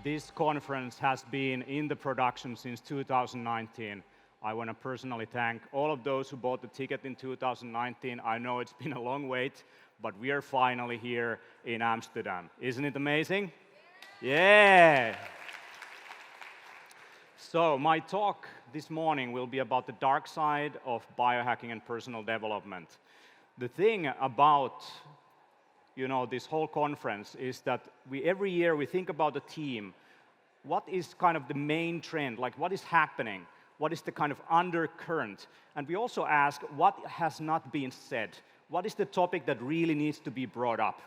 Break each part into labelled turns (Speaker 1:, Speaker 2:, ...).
Speaker 1: This conference has been in the production since 2019. I want to personally thank all of those who bought the ticket in 2019. I know it's been a long wait, but we are finally here in Amsterdam. Isn't it amazing? Yeah! So my talk this morning will be about the dark side of biohacking and personal development. The thing about this whole conference is that every year we think about the theme. What is kind of the main trend? Like, what is happening? What is the kind of undercurrent? And we also ask, what has not been said? What is the topic that really needs to be brought up?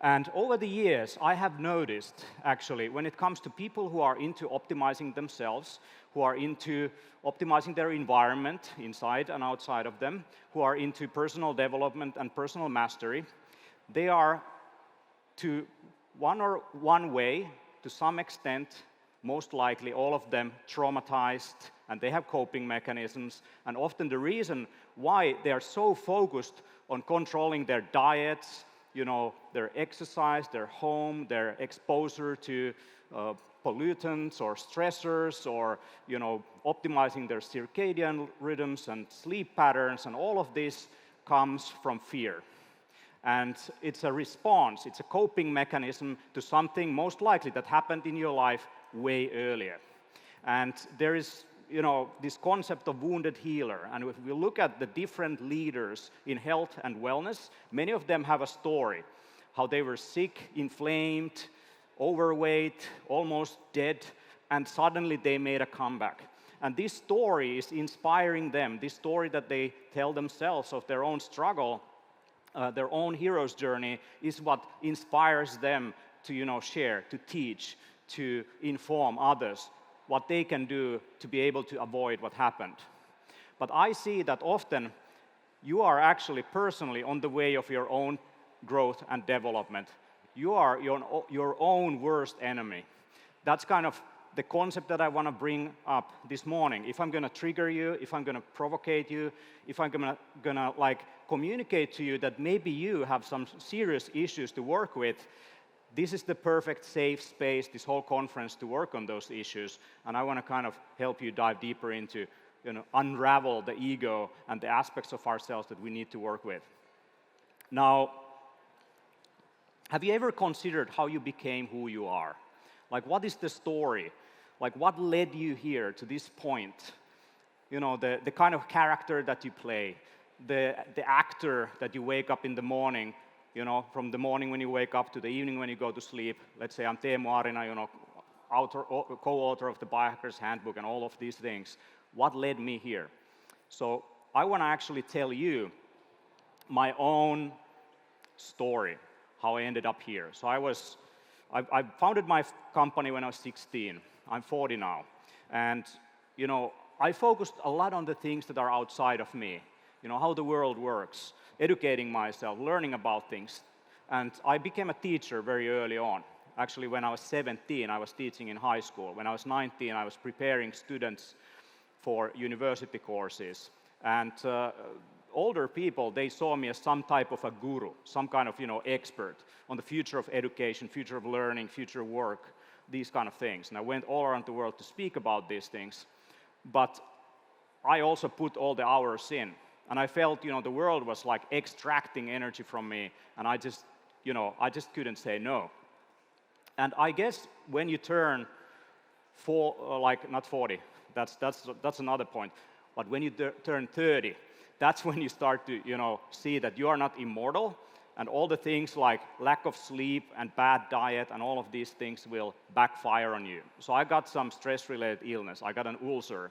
Speaker 1: And over the years, I have noticed, actually, when it comes to people who are into optimizing themselves, who are into optimizing their environment inside and outside of them, who are into personal development and personal mastery, they are, to one way, to some extent, most likely all of them traumatized, and they have coping mechanisms. And often the reason why they are so focused on controlling their diets, their exercise, their home, their exposure to pollutants or stressors, or optimizing their circadian rhythms and sleep patterns, and all of this comes from fear. And it's a response, it's a coping mechanism to something most likely that happened in your life way earlier. And there is this concept of wounded healer. And if we look at the different leaders in health and wellness, many of them have a story, how they were sick, inflamed, overweight, almost dead, and suddenly they made a comeback. And this story is inspiring them, this story that they tell themselves of their own struggle, their own hero's journey, is what inspires them to share, to teach, to inform others what they can do to be able to avoid what happened. But I see that often you are actually personally on the way of your own growth and development. You are your own worst enemy. That's kind of the concept that I want to bring up this morning. If I'm going to trigger you, if I'm going to provocate you, if I'm going to communicate to you that maybe you have some serious issues to work with, this is the perfect safe space, this whole conference, to work on those issues. And I want to kind of help you dive deeper into, unravel the ego and the aspects of ourselves that we need to work with. Now, have you ever considered how you became who you are? Like, what is the story? Like, what led you here to this point? The kind of character that you play, the actor that you wake up in the morning, from the morning when you wake up to the evening when you go to sleep. Let's say I'm Teemu Arina, co-author of the Biohacker's Handbook and all of these things. What led me here? So I want to actually tell you my own story, how I ended up here. So I founded my company when I was 16. I'm 40 now. And, I focused a lot on the things that are outside of me, how the world works, educating myself, learning about things. And I became a teacher very early on. Actually, when I was 17, I was teaching in high school. When I was 19, I was preparing students for university courses. And older people, they saw me as some type of a guru, some kind of expert on the future of education, future of learning, future of work, these kind of things. And I went all around the world to speak about these things. But I also put all the hours in. And I felt, the world was like extracting energy from me, and I just couldn't say no. And I guess when you turn not 40, that's another point. But when you turn 30, that's when you start to, see that you are not immortal, and all the things like lack of sleep and bad diet and all of these things will backfire on you. So I got some stress-related illness. I got an ulcer.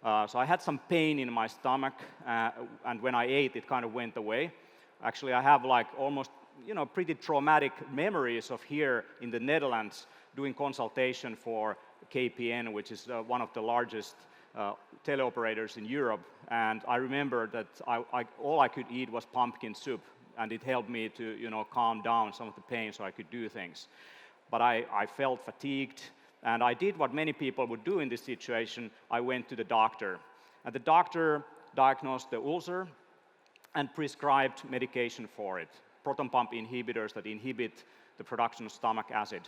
Speaker 1: So I had some pain in my stomach, and when I ate, it kind of went away. Actually, I have almost, pretty traumatic memories of here in the Netherlands doing consultation for KPN, which is one of the largest teleoperators in Europe. And I remember that all I could eat was pumpkin soup, and it helped me to, calm down some of the pain so I could do things. But I felt fatigued. And I did what many people would do in this situation. I went to the doctor. And the doctor diagnosed the ulcer and prescribed medication for it, proton pump inhibitors that inhibit the production of stomach acid.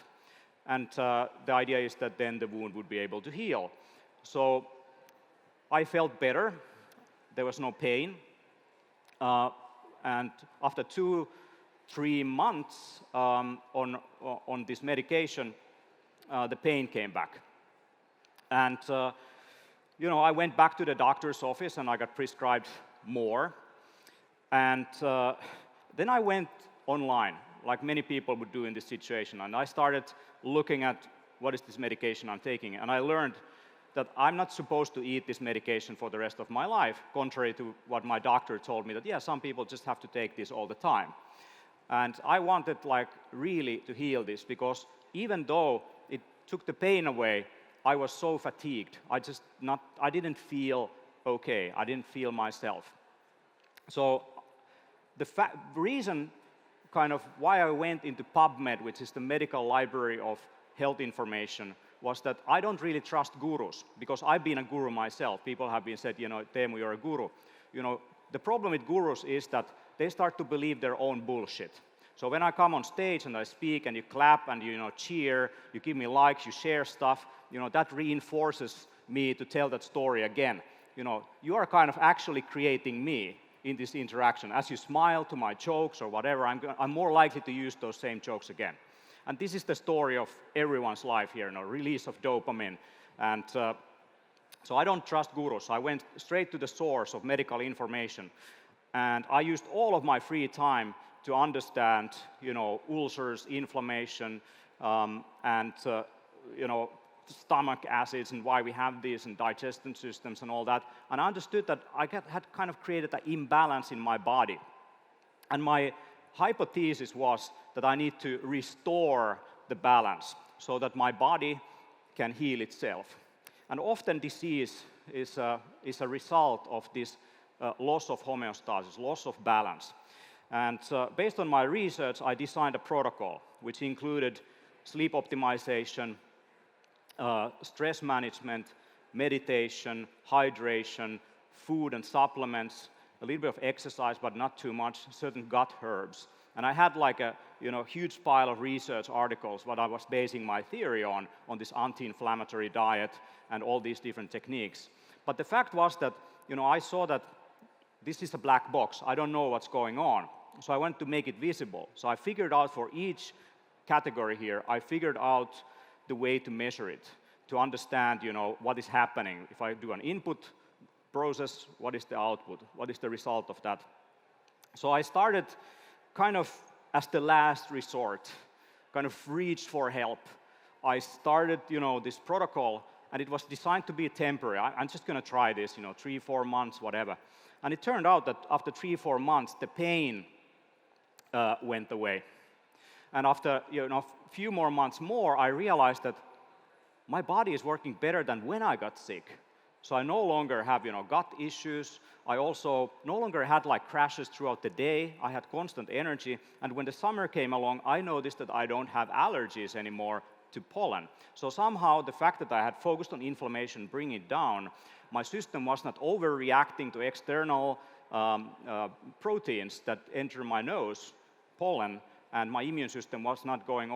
Speaker 1: and the idea is that then the wound would be able to heal. So I felt better, there was no pain, and after 2-3 months on this medication, the pain came back. And I went back to the doctor's office and I got prescribed more. And then I went online, like many people would do in this situation, and I started looking at what is this medication I'm taking, and I learned that I'm not supposed to eat this medication for the rest of my life, contrary to what my doctor told me, that yeah, some people just have to take this all the time. And I wanted really to heal this, because even though it took the pain away, I was so fatigued. I didn't feel okay. I didn't feel myself. So the reason kind of why I went into PubMed, which is the medical library of health information, was that I don't really trust gurus, because I've been a guru myself. People have been said, Teemu, you're a guru. The problem with gurus is that they start to believe their own bullshit. So when I come on stage and I speak and you clap and you cheer, you give me likes, you share stuff, that reinforces me to tell that story again. You are kind of actually creating me in this interaction. As you smile to my jokes or whatever, I'm more likely to use those same jokes again. And this is the story of everyone's life here, release of dopamine. And so I don't trust gurus. I went straight to the source of medical information. And I used all of my free time to understand, ulcers, inflammation, and stomach acids and why we have these, and digestion systems and all that. And I understood that I had kind of created an imbalance in my body. And my hypothesis was that I need to restore the balance so that my body can heal itself. And often disease is a result of this loss of homeostasis, loss of balance. And based on my research, I designed a protocol which included sleep optimization, stress management, meditation, hydration, food and supplements, a little bit of exercise, but not too much, certain gut herbs. And I had a huge pile of research articles what I was basing my theory on this anti-inflammatory diet and all these different techniques. But the fact was that I saw that this is a black box. I don't know what's going on. So I wanted to make it visible. So I figured out for each category here, I figured out the way to measure it, to understand what is happening. If I do an input process, what is the output? What is the result of that? So I started kind of as the last resort, kind of reached for help. I started this protocol, and it was designed to be temporary. I'm just going to try this, 3-4 months, whatever. And it turned out that after 3-4 months, the pain went away. And after a few more months I realized that my body is working better than when I got sick. So I no longer have gut issues. I also no longer had crashes throughout the day. I had constant energy. And when the summer came along, I noticed that I don't have allergies anymore to pollen. So somehow the fact that I had focused on inflammation, bring it down, my system was not overreacting to external proteins that enter my nose, pollen, and my immune system was not going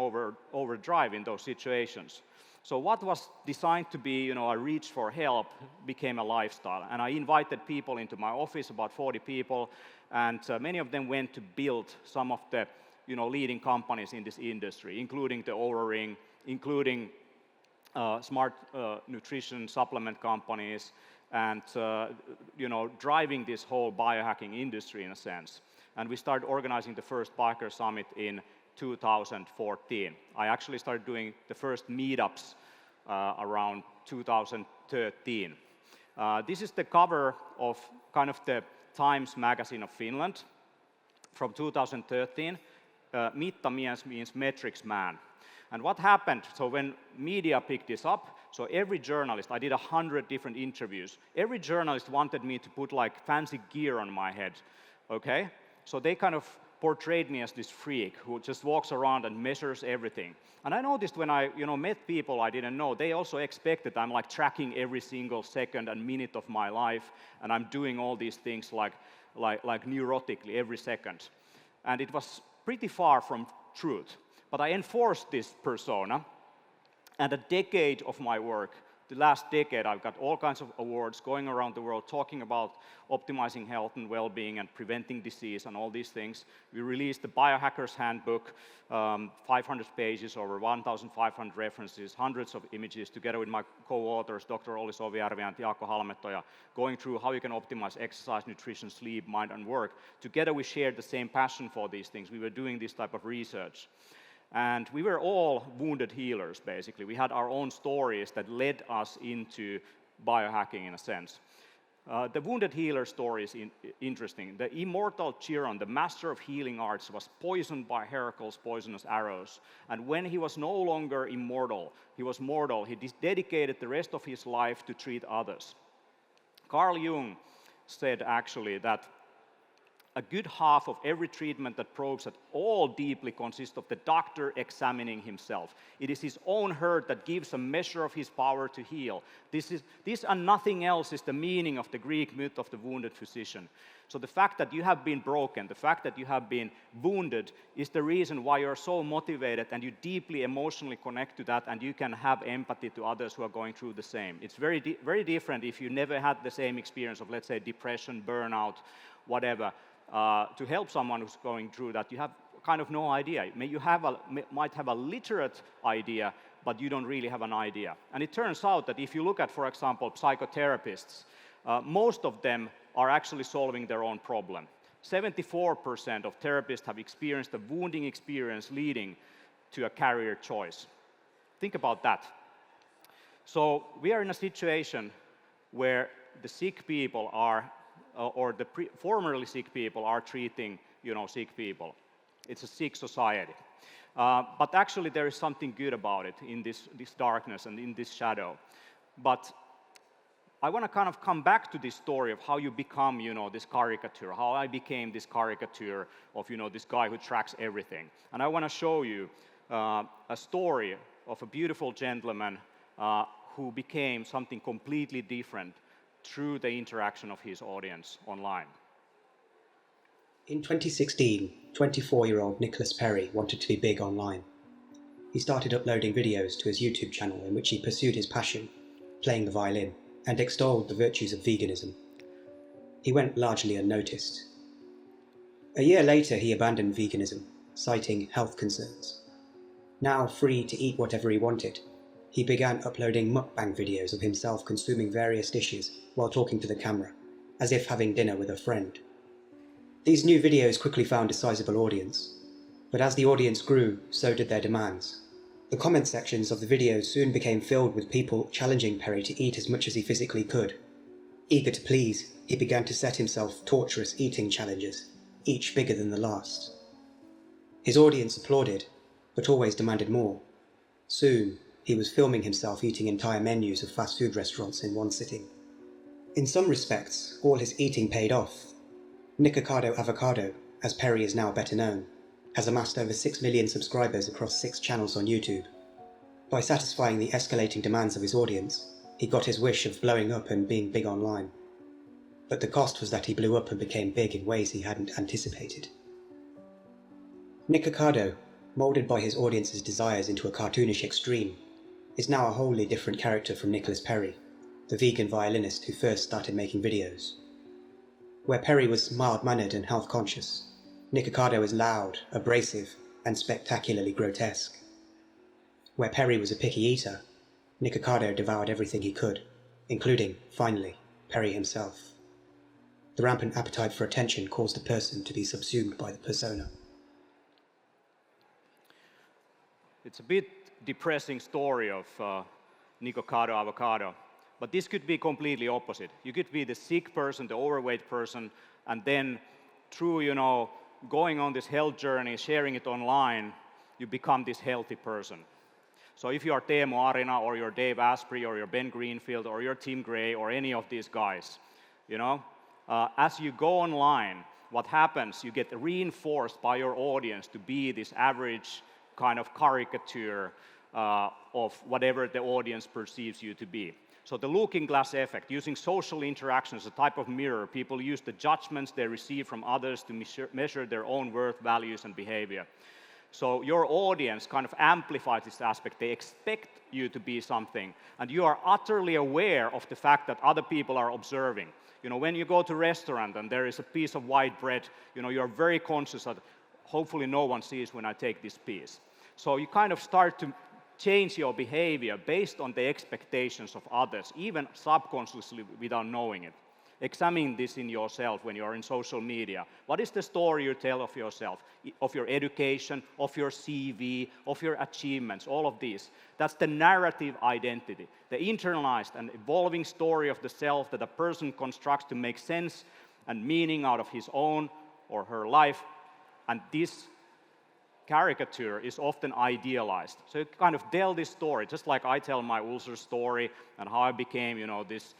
Speaker 1: overdrive in those situations. So what was designed to be a reach for help became a lifestyle. And I invited people into my office, about 40 people, and many of them went to build some of the leading companies in this industry, including the Oura Ring, including smart nutrition supplement companies, and driving this whole biohacking industry in a sense. And we started organizing the first Biohacker Summit in 2014. I actually started doing the first meetups around 2013. This is the cover of kind of the Times magazine of Finland from 2013. Mittamies means metrics man. And what happened, so when media picked this up, so every journalist, I did 100 different interviews, every journalist wanted me to put fancy gear on my head, okay? So they kind of portrayed me as this freak who just walks around and measures everything. And I noticed when I met people I didn't know, they also expected I'm tracking every single second and minute of my life, and I'm doing all these things like neurotically every second. And it was pretty far from truth. But I enforced this persona, And a decade of my work, the last decade, I've got all kinds of awards going around the world talking about optimizing health and well-being and preventing disease and all these things. We released the Biohacker's Handbook, 500 pages, over 1,500 references, hundreds of images, together with my co-authors, Dr. Olli Sovijärvi and Jaakko Halmettoja, going through how you can optimize exercise, nutrition, sleep, mind, and work. Together we shared the same passion for these things. We were doing this type of research. And we were all wounded healers, basically. We had our own stories that led us into biohacking, in a sense. The wounded healer story is interesting. The immortal Chiron, the master of healing arts, was poisoned by Heracle's poisonous arrows. And when he was no longer immortal, he was mortal, he dedicated the rest of his life to treat others. Carl Jung said, actually, that a good half of every treatment that probes at all deeply consists of the doctor examining himself. It is his own hurt that gives a measure of his power to heal. This and nothing else is the meaning of the Greek myth of the wounded physician. So the fact that you have been broken, the fact that you have been wounded is the reason why you're so motivated and you deeply emotionally connect to that and you can have empathy to others who are going through the same. It's very different if you never had the same experience of, let's say, depression, burnout, whatever. To help someone who's going through that, you have kind of no idea. You might have a literate idea, but you don't really have an idea. And it turns out that if you look at, for example, psychotherapists, most of them are actually solving their own problem. 74% of therapists have experienced a wounding experience leading to a career choice. Think about that. So we are in a situation where the sick people are or the formerly sick people are treating, sick people. It's a sick society. But actually there is something good about it in this darkness and in this shadow. But I want to kind of come back to this story of how you become, this caricature, how I became this caricature of, this guy who tracks everything. And I want to show you a story of a beautiful gentleman who became something completely different through the interaction of his audience online.
Speaker 2: In 2016, 24-year-old Nicholas Perry wanted to be big online. He started uploading videos to his YouTube channel in which he pursued his passion, playing the violin, and extolled the virtues of veganism. He went largely unnoticed. A year later, he abandoned veganism, citing health concerns. Now free to eat whatever he wanted, he began uploading mukbang videos of himself consuming various dishes while talking to the camera, as if having dinner with a friend. These new videos quickly found a sizable audience, but as the audience grew, so did their demands. The comment sections of the videos soon became filled with people challenging Perry to eat as much as he physically could. Eager to please, he began to set himself torturous eating challenges, each bigger than the last. His audience applauded, but always demanded more. Soon, he was filming himself eating entire menus of fast food restaurants in one sitting. In some respects, all his eating paid off. Nicocado Avocado, as Perry is now better known, has amassed over 6 million subscribers across 6 channels on YouTube. By satisfying the escalating demands of his audience, he got his wish of blowing up and being big online. But the cost was that he blew up and became big in ways he hadn't anticipated. Nicocado, moulded by his audience's desires into a cartoonish extreme, is now a wholly different character from Nicholas Perry, the vegan violinist who first started making videos. Where Perry was mild-mannered and health-conscious, Nicocado is loud, abrasive, and spectacularly grotesque. Where Perry was a picky eater, Nicocado devoured everything he could, including, finally, Perry himself. The rampant appetite for attention caused the person to be subsumed by the persona.
Speaker 1: It's a bit depressing story of Nicocado Avocado, but this could be completely opposite. You could be the sick person, the overweight person, and then through, going on this health journey, sharing it online, you become this healthy person. So if you are Teemu Arina, or you're Dave Asprey, or you're Ben Greenfield, or you're Tim Gray, or any of these guys, as you go online, what happens, you get reinforced by your audience to be this average kind of caricature of whatever the audience perceives you to be. So the looking glass effect, using social interaction as a type of mirror, people use the judgments they receive from others to measure their own worth, values, and behavior. So your audience kind of amplifies this aspect. They expect you to be something, and you are utterly aware of the fact that other people are observing. When you go to a restaurant and there is a piece of white bread, you're very conscious that hopefully no one sees when I take this piece. So you kind of start to change your behavior based on the expectations of others, even subconsciously without knowing it. Examine this in yourself when you're in social media. What is the story you tell of yourself, of your education, of your CV, of your achievements, all of these? That's the narrative identity, the internalized and evolving story of the self that a person constructs to make sense and meaning out of his own or her life. And this caricature is often idealized. So you kind of tell this story, just like I tell my ulcer story and how I became, this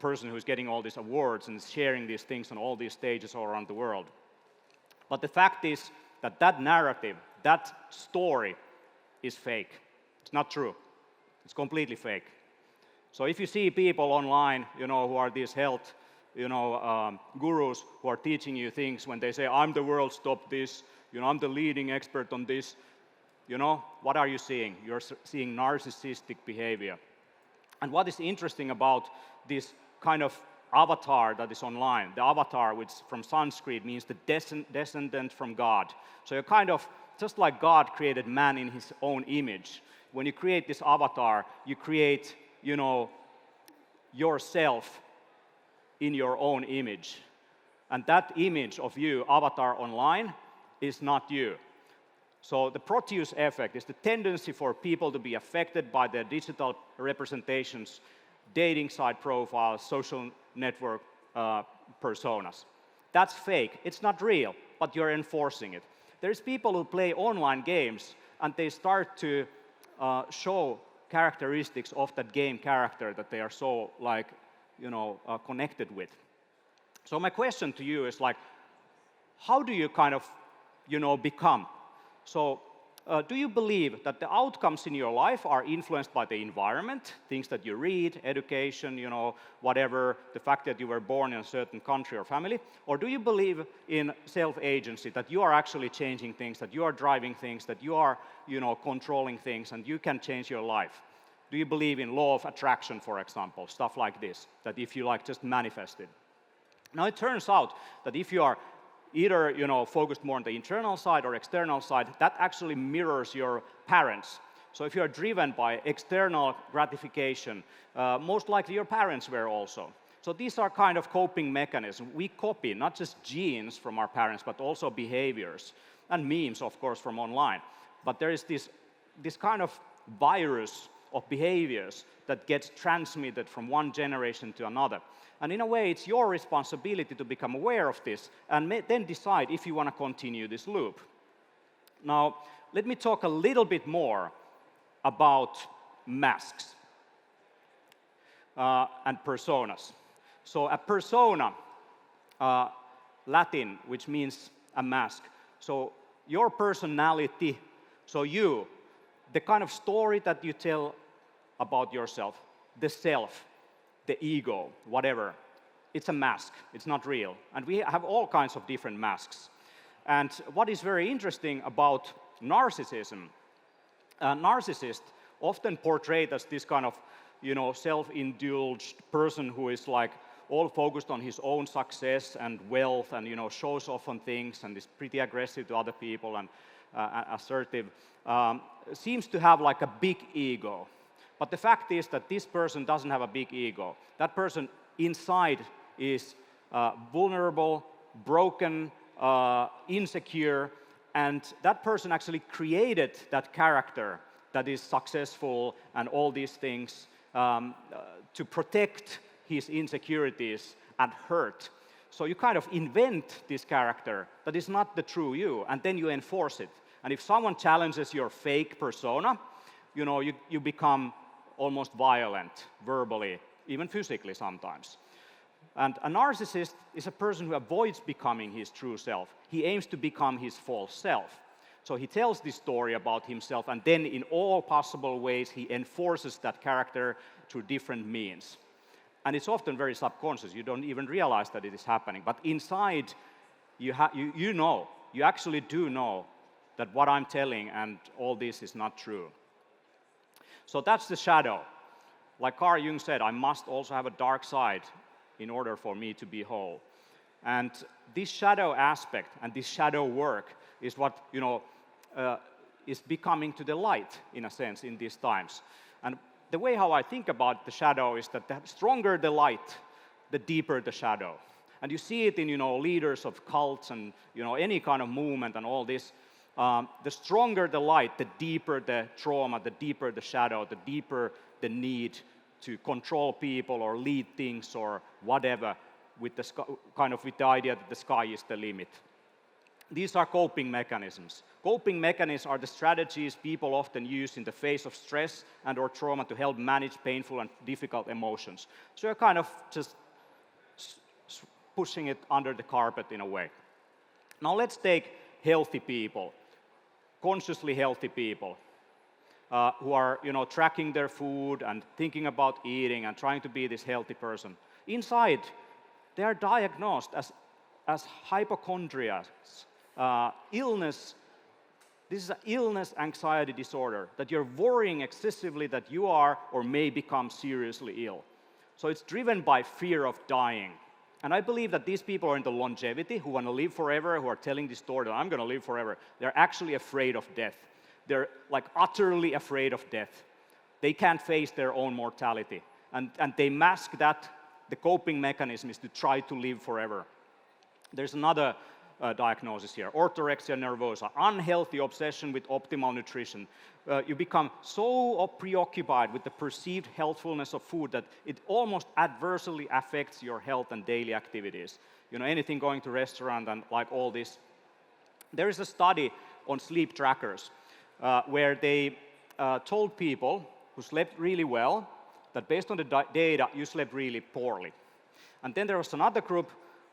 Speaker 1: person who's getting all these awards and sharing these things on all these stages all around the world. But the fact is that that narrative, that story is fake. It's not true. It's completely fake. So if you see people online, who are these health, gurus who are teaching you things when they say, I'm the world's top this, I'm the leading expert on this, what are you seeing? You're seeing narcissistic behavior. And what is interesting about this kind of avatar that is online, the avatar, which from Sanskrit means the descendant from God. So you're kind of, just like God created man in his own image, when you create this avatar, you create, yourself in your own image. And that image of you, avatar online, is not you. So the Proteus effect is the tendency for people to be affected by their digital representations, dating site profiles, social network personas. That's fake. It's not real, but you're enforcing it. There's people who play online games and they start to show characteristics of that game character that they are so connected with. So my question to you is how do you kind of become? So do you believe that the outcomes in your life are influenced by the environment, things that you read, education, whatever, the fact that you were born in a certain country or family? Or do you believe in self-agency, that you are actually changing things, that you are driving things, that you are, controlling things, and you can change your life? Do you believe in law of attraction, for example, stuff like this, that if you just manifest it? Now it turns out that if you are either focused more on the internal side or external side, that actually mirrors your parents. So if you are driven by external gratification, most likely your parents were also. So these are kind of coping mechanisms. We copy not just genes from our parents, but also behaviors and memes, of course, from online. But there is this kind of virus of behaviors that gets transmitted from one generation to another. And in a way, it's your responsibility to become aware of this and then decide if you want to continue this loop. Now, let me talk a little bit more about masks and personas. So a persona, Latin, which means a mask. So your personality, so you, the kind of story that you tell about yourself, the self, the ego, whatever, it's a mask, it's not real. And we have all kinds of different masks. And what is very interesting about narcissism, narcissists often portrayed as this kind of, self-indulged person who is all focused on his own success and wealth and, shows off on things and is pretty aggressive to other people and assertive, seems to have a big ego. But the fact is that this person doesn't have a big ego. That person inside is vulnerable, broken, insecure, and that person actually created that character that is successful and all these things to protect his insecurities and hurt. So you kind of invent this character that is not the true you, and then you enforce it. And if someone challenges your fake persona, you become almost violent, verbally, even physically sometimes. And a narcissist is a person who avoids becoming his true self. He aims to become his false self. So he tells this story about himself, and then in all possible ways, he enforces that character through different means. And it's often very subconscious. You don't even realize that it is happening. But inside, you actually do know that what I'm telling and all this is not true. So that's the shadow. Like Carl Jung said, I must also have a dark side in order for me to be whole. And this shadow aspect and this shadow work is what is becoming to the light, in a sense, in these times. And the way how I think about the shadow is that the stronger the light, the deeper the shadow. And you see it in leaders of cults and any kind of movement and all this. The stronger the light, the deeper the trauma, the deeper the shadow, the deeper the need to control people or lead things or whatever, with the idea that the sky is the limit. These are coping mechanisms. Coping mechanisms are the strategies people often use in the face of stress and or trauma to help manage painful and difficult emotions. So you're kind of just pushing it under the carpet in a way. Now let's take healthy people, consciously healthy people, who are tracking their food and thinking about eating and trying to be this healthy person. Inside, they are diagnosed as hypochondriacs, illness. This is an illness anxiety disorder, that you're worrying excessively that you are or may become seriously ill. So it's driven by fear of dying. And I believe that these people are into longevity, who want to live forever, who are telling this story that I'm going to live forever. They're actually afraid of death. They're like utterly afraid of death. They can't face their own mortality. And they mask that. The coping mechanism is to try to live forever. There's another diagnosis here, Orthorexia Nervosa, unhealthy obsession with optimal nutrition. You become so preoccupied with the perceived healthfulness of food that it almost adversely affects your health and daily activities. Anything going to restaurant and like all this. There is a study on sleep trackers where they told people who slept really well that based on the data, you slept really poorly. And then there was another group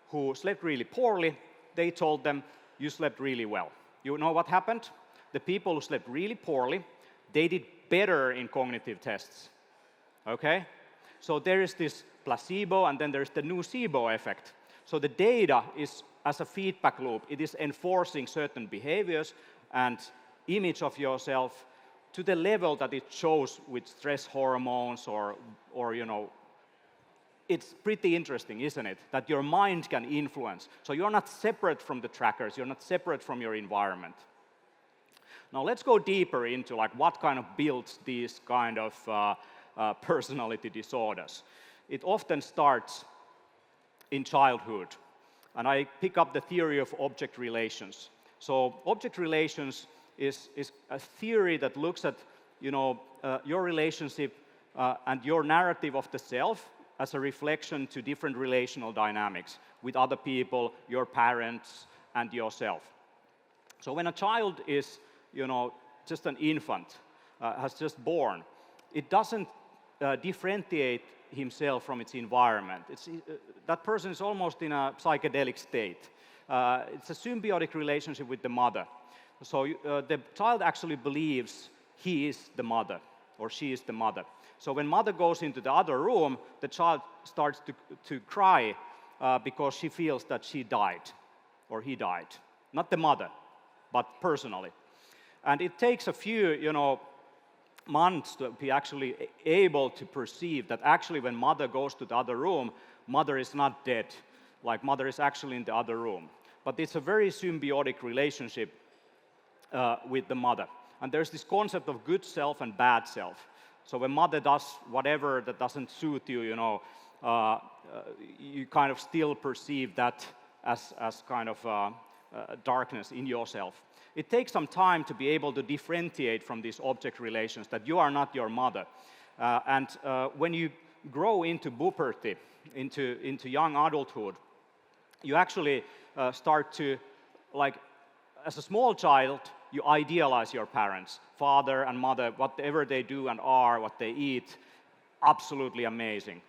Speaker 1: who slept really poorly. They told them, you slept really well. You know what happened? The people who slept really poorly, they did better in cognitive tests. Okay? So there is this placebo, and then there's the nocebo effect. So the data is, as a feedback loop, it is enforcing certain behaviors and image of yourself to the level that it shows with stress hormones or it's pretty interesting, isn't it? That your mind can influence. So you're not separate from the trackers, you're not separate from your environment. Now let's go deeper into what kind of builds these kind of personality disorders. It often starts in childhood. And I pick up the theory of object relations. So object relations is a theory that looks at your relationship and your narrative of the self as a reflection to different relational dynamics with other people, your parents, and yourself. So when a child is just an infant, has just born, it doesn't differentiate himself from its environment. That person is almost in a psychedelic state. It's a symbiotic relationship with the mother. So the child actually believes he is the mother, or she is the mother. So when mother goes into the other room, the child starts to cry because she feels that she died, or he died. Not the mother, but personally. And it takes a few, months to be actually able to perceive that actually when mother goes to the other room, mother is not dead, like mother is actually in the other room. But it's a very symbiotic relationship with the mother. And there's this concept of good self and bad self. So when mother does whatever that doesn't suit you, you kind of still perceive that as kind of darkness in yourself. It takes some time to be able to differentiate from these object relations, that you are not your mother. And when you grow into puberty, into young adulthood, you actually start to, as a small child, you idealize your parents, father and mother, whatever they do and are, what they eat, absolutely amazing.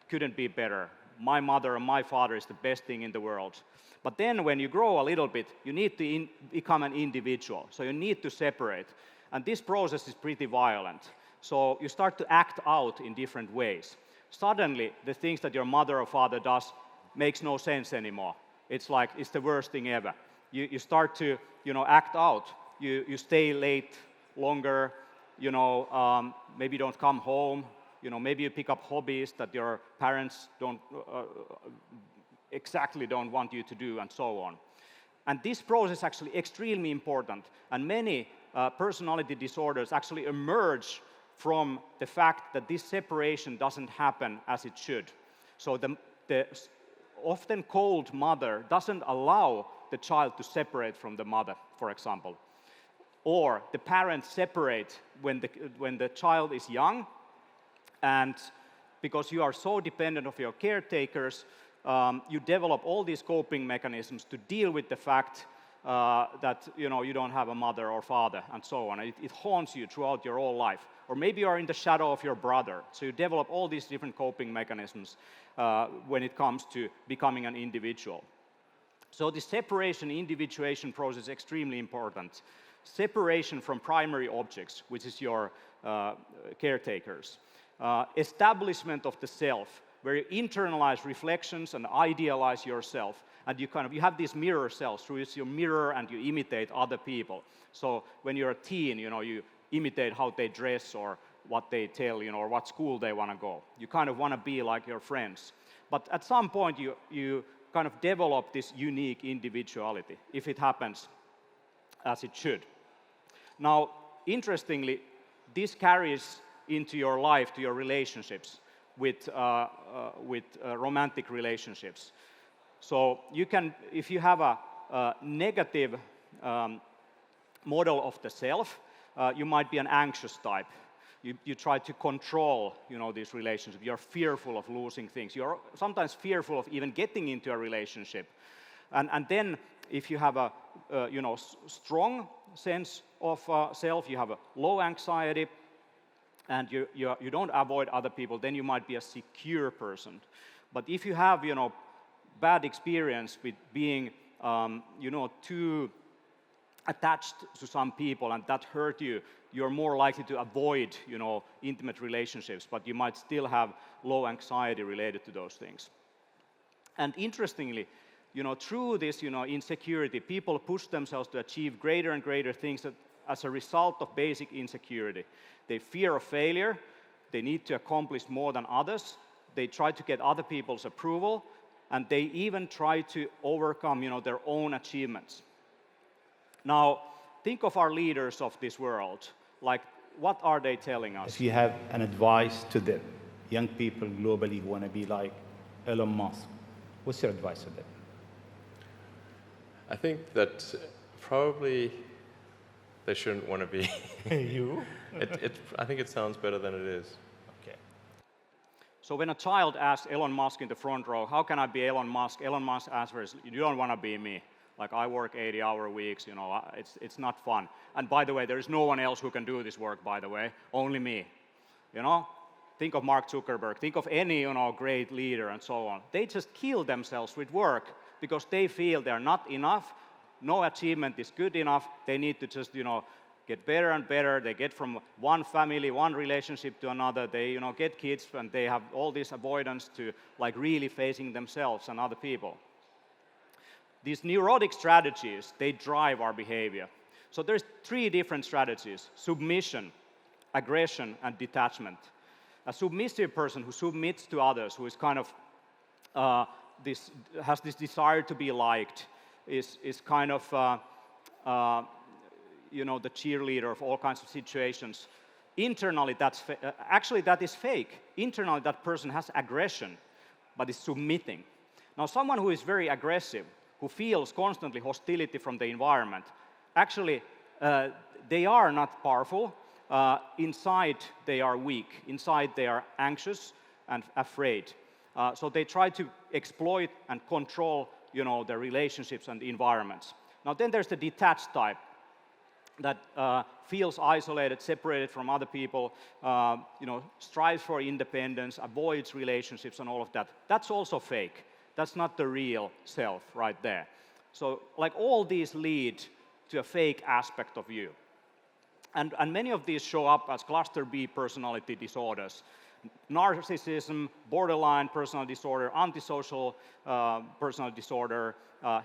Speaker 1: Couldn't be better. My mother and my father is the best thing in the world. But then when you grow a little bit, you need to become an individual. So you need to separate. And this process is pretty violent. So you start to act out in different ways. Suddenly, the things that your mother or father does makes no sense anymore. It's the worst thing ever. You start to act out. you stay late longer, maybe don't come home, maybe you pick up hobbies that your parents don't want you to do, and so on. And this process is actually extremely important, and many personality disorders actually emerge from the fact that this separation doesn't happen as it should. So the often cold mother doesn't allow the child to separate from the mother, for example. Or the parents separate when the child is young, and because you are so dependent of your caretakers, you develop all these coping mechanisms to deal with the fact that you don't have a mother or father, and so on. It haunts you throughout your whole life. Or maybe you are in the shadow of your brother, so you develop all these different coping mechanisms when it comes to becoming an individual. So the separation, individuation process is extremely important. Separation from primary objects, which is your caretakers. Establishment of the self, where you internalize reflections and idealize yourself, and you have these mirror selves through which you mirror and you imitate other people. So when you're a teen, you imitate how they dress or what they tell, or what school they want to go. You kind of want to be like your friends. But at some point, you kind of develop this unique individuality, if it happens as it should. Now, interestingly, this carries into your life, to your relationships with romantic relationships. So you can, if you have a negative model of the self, you might be an anxious type. You try to control, these relationships. You're fearful of losing things. You're sometimes fearful of even getting into a relationship. And then, if you have a strong sense of self, you have a low anxiety, and you don't avoid other people, then you might be a secure person. But if you have, bad experience with being, too attached to some people and that hurt you, you're more likely to avoid, intimate relationships, but you might still have low anxiety related to those things. And interestingly, through this, insecurity, people push themselves to achieve greater and greater things as a result of basic insecurity. They fear of failure, they need to accomplish more than others, they try to get other people's approval, and they even try to overcome, their own achievements. Now, think of our leaders of this world. Like, what are they telling us?
Speaker 3: If you have an advice to the young people globally who want to be like Elon Musk, what's your advice to them?
Speaker 4: I think that probably they shouldn't want to be.
Speaker 3: You?
Speaker 4: I think it sounds better than it is.
Speaker 3: Okay.
Speaker 1: So when a child asks Elon Musk in the front row, how can I be Elon Musk? Elon Musk answers, you don't want to be me. Like, I work 80-hour weeks, it's not fun. And by the way, there is no one else who can do this work, by the way, only me. Think of Mark Zuckerberg, think of any, great leader and so on. They just kill themselves with work because they feel they're not enough, no achievement is good enough, they need to just, get better and better. They get from one family, one relationship to another, they, get kids, and they have all this avoidance to, like, really facing themselves and other people. These neurotic strategies, they drive our behavior. So there's 3 different strategies: submission, aggression, and detachment. A submissive person who submits to others, who is kind of has this desire to be liked, is kind of the cheerleader of all kinds of situations. Internally, that is fake. Internally, that person has aggression, but is submitting. Now, someone who is very aggressive, who feels constantly hostility from the environment, actually, they are not powerful. Inside, they are weak. Inside, they are anxious and afraid. So they try to exploit and control, their relationships and environments. Now, then there's the detached type that feels isolated, separated from other people, strives for independence, avoids relationships and all of that. That's also fake. That's not the real self right there. So, like, all these lead to a fake aspect of you. And many of these show up as cluster B personality disorders. Narcissism, borderline personality disorder, antisocial personality disorder,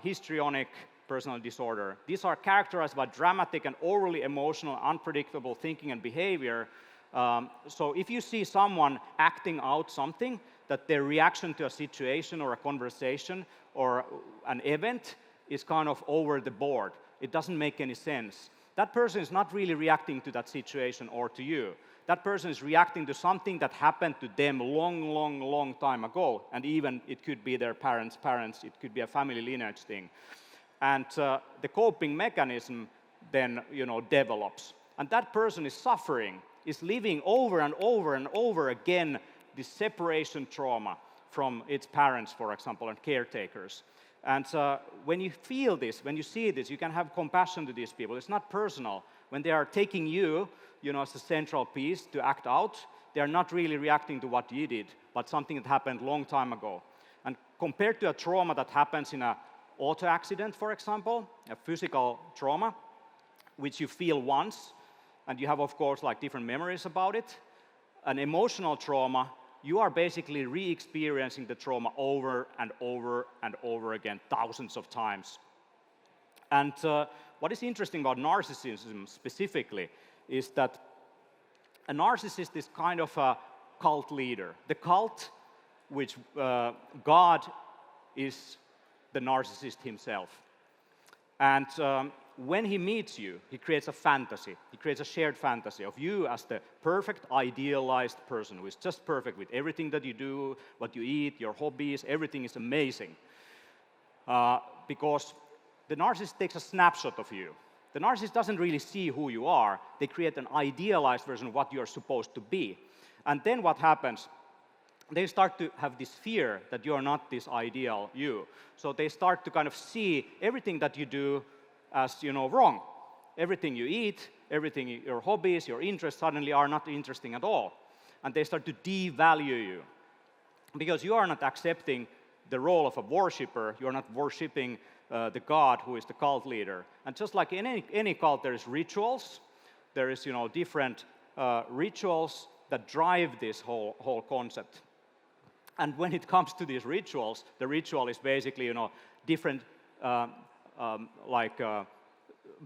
Speaker 1: histrionic, personality disorder. These are characterized by dramatic and overly emotional, unpredictable thinking and behavior. So if you see someone acting out something, that their reaction to a situation or a conversation or an event is kind of over the board, it doesn't make any sense. That person is not really reacting to that situation or to you. That person is reacting to something that happened to them long time ago, and even it could be their parents, it could be a family lineage thing. And the coping mechanism then, develops. And that person is suffering, is living over and over again this separation trauma from its parents, for example, and caretakers. And when you feel this, when you see this, you can have compassion to these people. It's not personal. When they are taking you, as a central piece to act out, they are not really reacting to what you did, but something that happened a long time ago. And compared to a trauma that happens in an auto accident, for example, a physical trauma, which you feel once, and you have, of course, like different memories about it, an emotional trauma, you are basically re-experiencing the trauma over and over again, thousands of times. And what is interesting about narcissism specifically is that a narcissist is kind of a cult leader. The cult, which God is the narcissist himself. And when he meets you, he creates a fantasy. He creates a shared fantasy of you as the perfect, idealized person who is just perfect with everything that you do, what you eat, your hobbies, everything is amazing. Because the narcissist takes a snapshot of you. The narcissist doesn't really see who you are. They create an idealized version of what you are supposed to be. And then what happens? They start to have this fear that you are not this ideal you. So they start to kind of see everything that you do as wrong. Everything you eat, everything, your hobbies, your interests suddenly are not interesting at all. And they start to devalue you. Because you are not accepting the role of a worshipper, you are not worshiping the God who is the cult leader. And just like in any cult, there is rituals, there is different rituals that drive this whole concept. And when it comes to these rituals, the ritual is basically different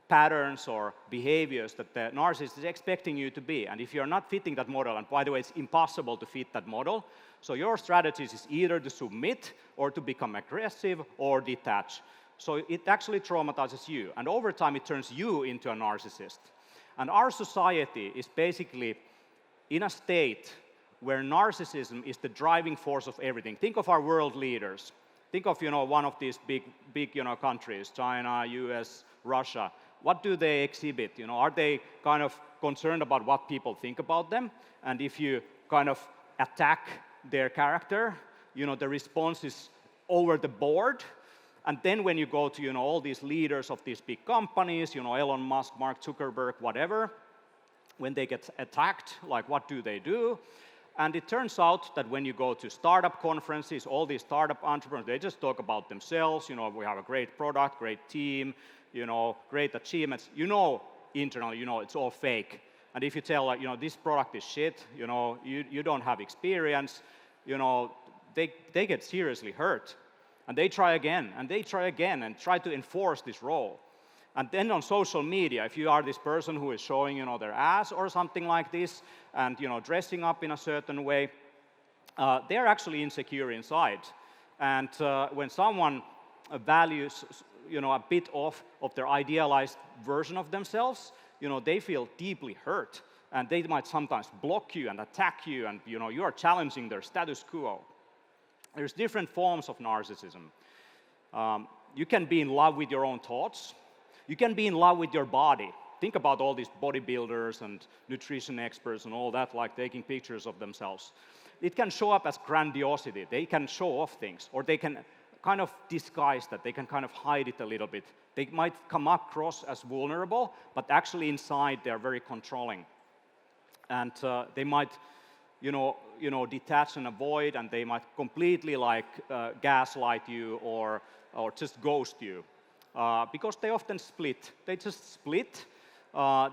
Speaker 1: patterns or behaviors that the narcissist is expecting you to be. And if you're not fitting that model, and by the way, it's impossible to fit that model, so your strategy is either to submit or to become aggressive or detach. So it actually traumatizes you. And over time, it turns you into a narcissist. And our society is basically in a state where narcissism is the driving force of everything. Think of our world leaders. Think of one of these big countries, China, US, Russia. What do they exhibit? Are they kind of concerned about what people think about them? And if you kind of attack their character, the response is over the board. And then when you go to all these leaders of these big companies, Elon Musk, Mark Zuckerberg, whatever, when they get attacked, like what do they do? And it turns out that when you go to startup conferences, all these startup entrepreneurs, they just talk about themselves. We have a great product, great team, great achievements. Internally, it's all fake. And if you tell, this product is shit, you don't have experience, they get seriously hurt. And they try again, and they try again, and try to enforce this role. And then on social media, if you are this person who is showing, their ass or something like this, and, dressing up in a certain way, they're actually insecure inside. And when someone values, a bit of their idealized version of themselves, they feel deeply hurt. And they might sometimes block you and attack you, and, you are challenging their status quo. There's different forms of narcissism. You can be in love with your own thoughts. You can be in love with your body. Think about all these bodybuilders and nutrition experts and all that, like taking pictures of themselves. It can show up as grandiosity. They can show off things, or they can kind of disguise that. They can kind of hide it a little bit. They might come across as vulnerable, but actually inside they're very controlling. And they might, detach and avoid, and they might completely gaslight you or just ghost you. Because they often split. They just split.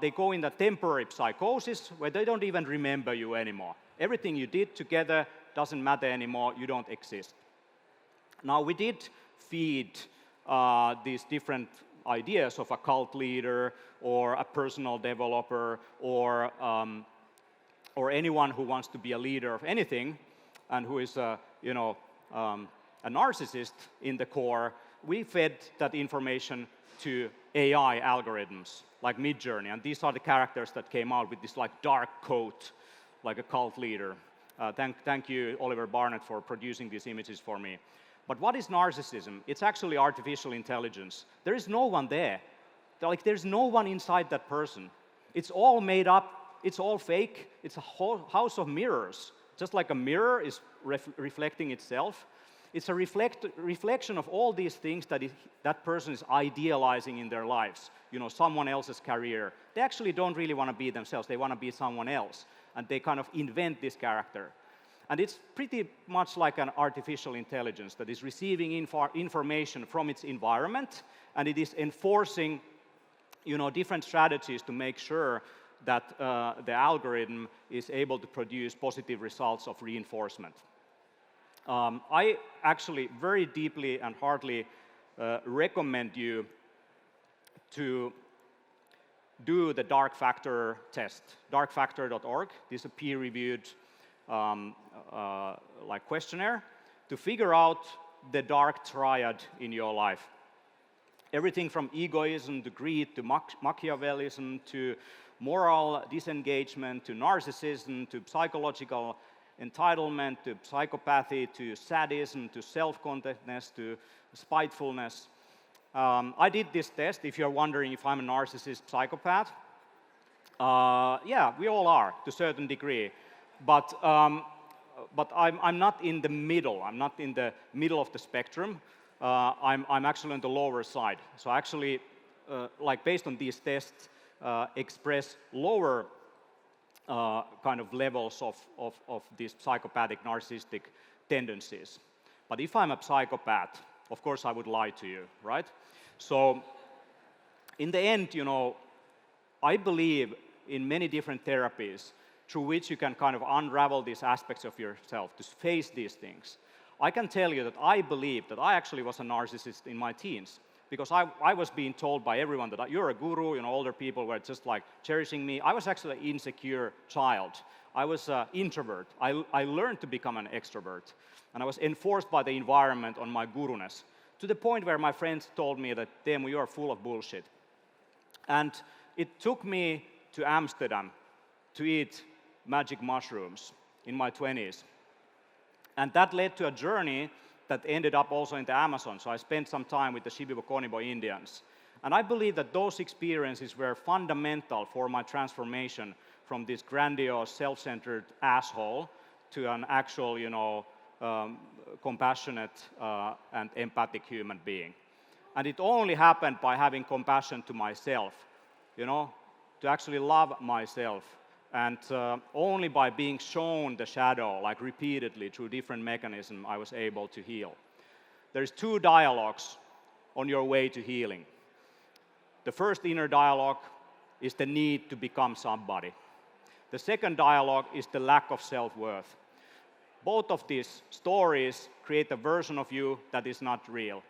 Speaker 1: They go in a temporary psychosis where they don't even remember you anymore. Everything you did together doesn't matter anymore. You don't exist. Now, we did feed these different ideas of a cult leader or a personal developer or anyone who wants to be a leader of anything and who is a narcissist in the core, we fed that information to AI algorithms like Midjourney, and these are the characters that came out with this like dark coat, like a cult leader. Thank you, Oliver Barnett, for producing these images for me. But what is narcissism? It's actually artificial intelligence. There is no one there. There's no one inside that person. It's all made up. It's all fake. It's a whole house of mirrors. Just like a mirror is reflecting itself. It's a reflection of all these things that that person is idealizing in their lives. Someone else's career. They actually don't really want to be themselves. They want to be someone else. And they kind of invent this character. And it's pretty much like an artificial intelligence that is receiving information from its environment, and it is enforcing, different strategies to make sure that the algorithm is able to produce positive results of reinforcement. I actually very deeply and heartily recommend you to do the dark factor test, darkfactor.org. This is a peer-reviewed questionnaire to figure out the dark triad in your life. Everything from egoism to greed to Machiavellism to moral disengagement to narcissism to psychological entitlement to psychopathy to sadism to self-contentedness to spitefulness. I did this test. If you're wondering if I'm a narcissist psychopath, yeah, we all are to a certain degree. But I'm not in the middle. I'm not in the middle of the spectrum. I'm actually on the lower side. So actually, based on these tests, express lower kind of levels of these psychopathic, narcissistic tendencies. But if I'm a psychopath, of course I would lie to you, right? So in the end, I believe in many different therapies through which you can kind of unravel these aspects of yourself, to face these things. I can tell you that I believe that I actually was a narcissist in my teens, because I was being told by everyone that you're a guru, older people were just like cherishing me. I was actually an insecure child. I was an introvert. I learned to become an extrovert, and I was enforced by the environment on my guruness, to the point where my friends told me that, Teemu, you are full of bullshit. And it took me to Amsterdam to eat magic mushrooms in my 20s. And that led to a journey that ended up also in the Amazon. So I spent some time with the Shipibo-Konibo Indians. And I believe that those experiences were fundamental for my transformation from this grandiose, self-centered asshole to an actual, compassionate and empathic human being. And it only happened by having compassion to myself, to actually love myself. And only by being shown the shadow, repeatedly through different mechanisms, I was able to heal. There's two dialogues on your way to healing. The first inner dialogue is the need to become somebody. The second dialogue is the lack of self-worth. Both of these stories create a version of you that is not real.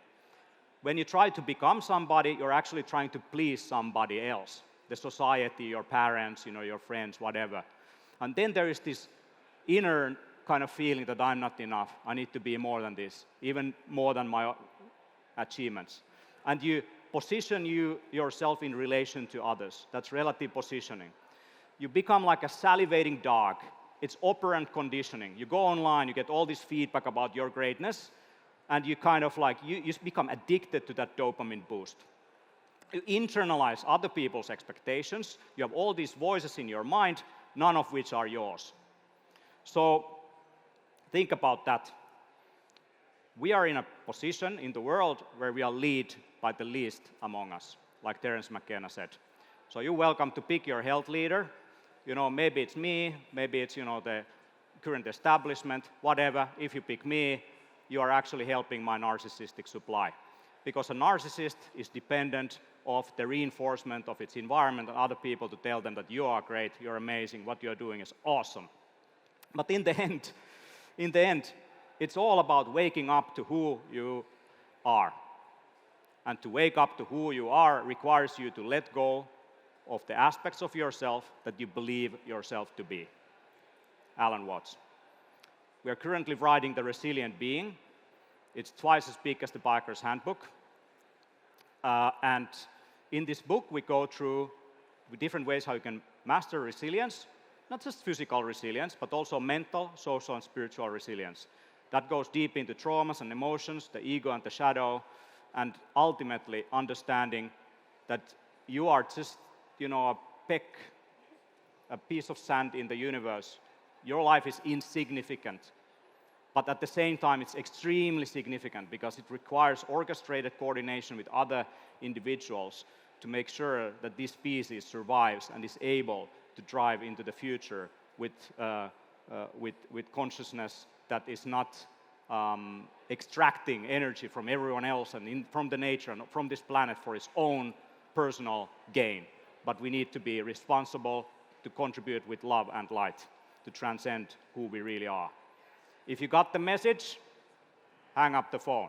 Speaker 1: When you try to become somebody, you're actually trying to please somebody else. The society, your parents, your friends, whatever. And then there is this inner kind of feeling that I'm not enough. I need to be more than this, even more than my achievements. And you position yourself in relation to others. That's relative positioning. You become like a salivating dog. It's operant conditioning. You go online, you get all this feedback about your greatness, and you kind of you become addicted to that dopamine boost. You internalize other people's expectations. You have all these voices in your mind, none of which are yours. So think about that. We are in a position in the world where we are led by the least among us, like Terence McKenna said. So you're welcome to pick your health leader. Maybe it's me, maybe it's the current establishment, whatever. If you pick me, you are actually helping my narcissistic supply. Because a narcissist is dependent of the reinforcement of its environment and other people to tell them that you are great, you're amazing, what you're doing is awesome. But in the end, it's all about waking up to who you are. And to wake up to who you are requires you to let go of the aspects of yourself that you believe yourself to be. Alan Watts. We are currently writing The Resilient Being. It's twice as big as the Biohacker's Handbook. And in this book, we go through different ways how you can master resilience, not just physical resilience, but also mental, social, and spiritual resilience. That goes deep into traumas and emotions, the ego and the shadow, and ultimately understanding that you are just, a peck, a piece of sand in the universe. Your life is insignificant, but at the same time, it's extremely significant because it requires orchestrated coordination with other individuals to make sure that this species survives and is able to drive into the future with consciousness that is not extracting energy from everyone else and from the nature and from this planet for its own personal gain. But we need to be responsible to contribute with love and light to transcend who we really are. If you got the message, hang up the phone.